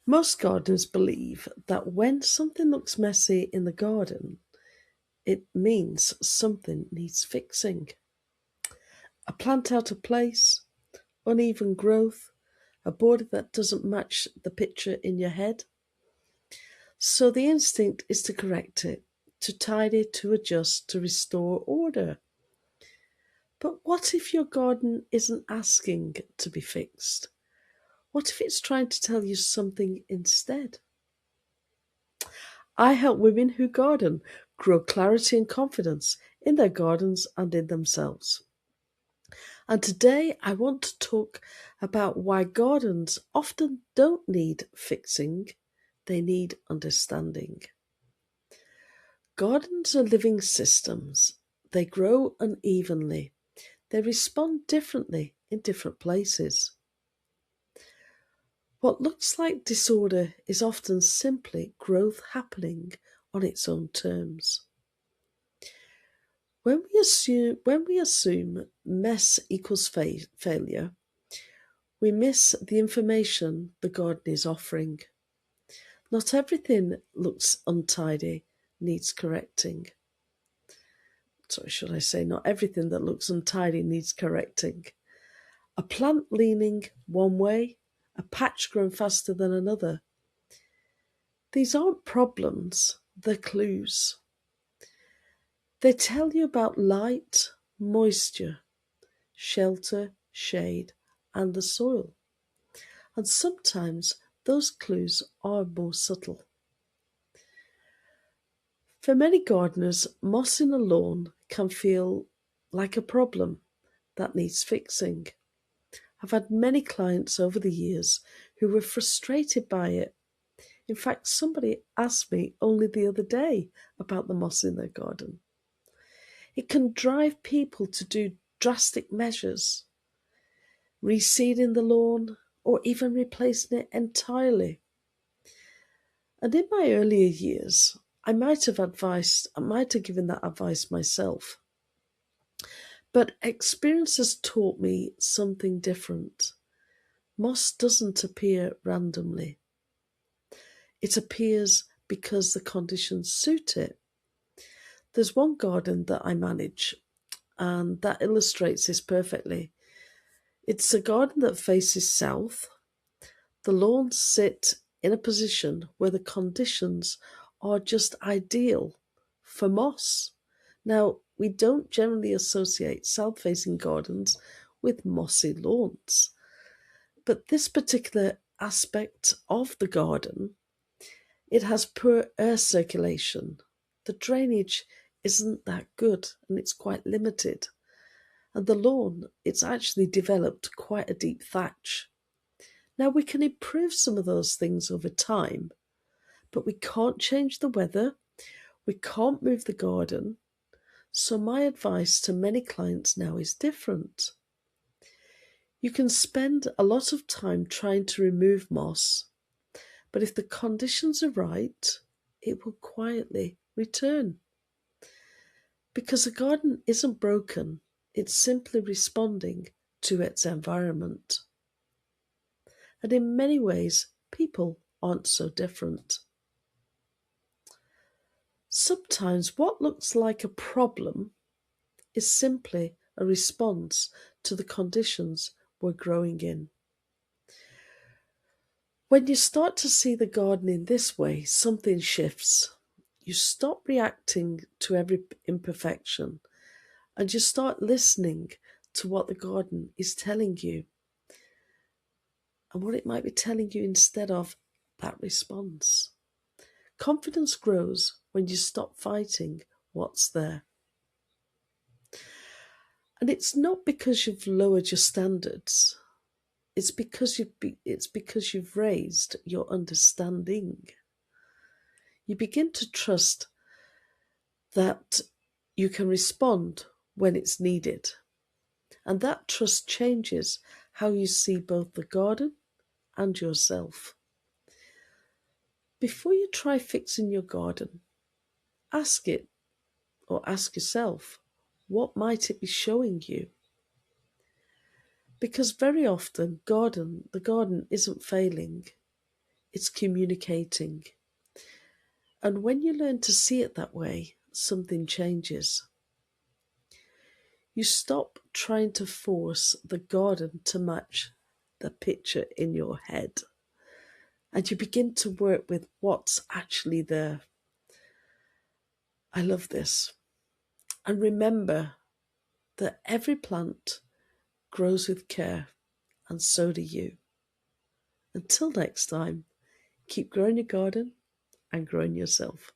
Most gardeners believe that when something looks messy in the garden, it means something needs fixing. A plant out of place, uneven growth, a border that doesn't match the picture in your head. So the instinct is to correct it, to tidy, to adjust, to restore order. But what if your garden isn't asking to be fixed? What if it's trying to tell you something instead? I help women who garden grow clarity and confidence in their gardens and in themselves. And today I want to talk about why gardens often don't need fixing, they need understanding. Gardens are living systems. They grow unevenly. They respond differently in different places. What looks like disorder is often simply growth happening on its own terms. When we assume mess equals failure, we miss the information the garden is offering. Not everything looks untidy needs correcting. Sorry, should I say not everything that looks untidy needs correcting. A plant leaning one way, a patch growing faster than another. These aren't problems, they're clues. They tell you about light, moisture, shelter, shade, and the soil. And sometimes those clues are more subtle. For many gardeners, moss in a lawn can feel like a problem that needs fixing. I've had many clients over the years who were frustrated by it. In fact, somebody asked me only the other day about the moss in their garden. It can drive people to do drastic measures, reseeding the lawn, or even replacing it entirely. And in my earlier years, I might have given that advice myself. But experience has taught me something different. Moss doesn't appear randomly. It appears because the conditions suit it. There's one garden that I manage, and that illustrates this perfectly. It's a garden that faces south. The lawns sit in a position where the conditions are just ideal for moss. Now, we don't generally associate south-facing gardens with mossy lawns, but this particular aspect of the garden, it has poor air circulation. The drainage isn't that good and it's quite limited. And the lawn, it's actually developed quite a deep thatch. Now we can improve some of those things over time, but we can't change the weather, we can't move the garden. So my advice to many clients now is different. You can spend a lot of time trying to remove moss, but if the conditions are right, it will quietly return. Because a garden isn't broken, it's simply responding to its environment. And in many ways, people aren't so different. Sometimes what looks like a problem is simply a response to the conditions we're growing in. When you start to see the garden in this way, something shifts. You stop reacting to every imperfection and you start listening to what the garden is telling you and what it might be telling you instead of that response. Confidence grows when you stop fighting what's there. And it's not because you've lowered your standards. It's because you've raised your understanding. You begin to trust that you can respond when it's needed. And that trust changes how you see both the garden and yourself. Before you try fixing your garden, ask it or ask yourself, what might it be showing you? Because very often the garden isn't failing, it's communicating. And when you learn to see it that way, something changes. You stop trying to force the garden to match the picture in your head, and you begin to work with what's actually there. I love this. And remember that every plant grows with care, and so do you. Until next time, keep growing your garden and growing yourself.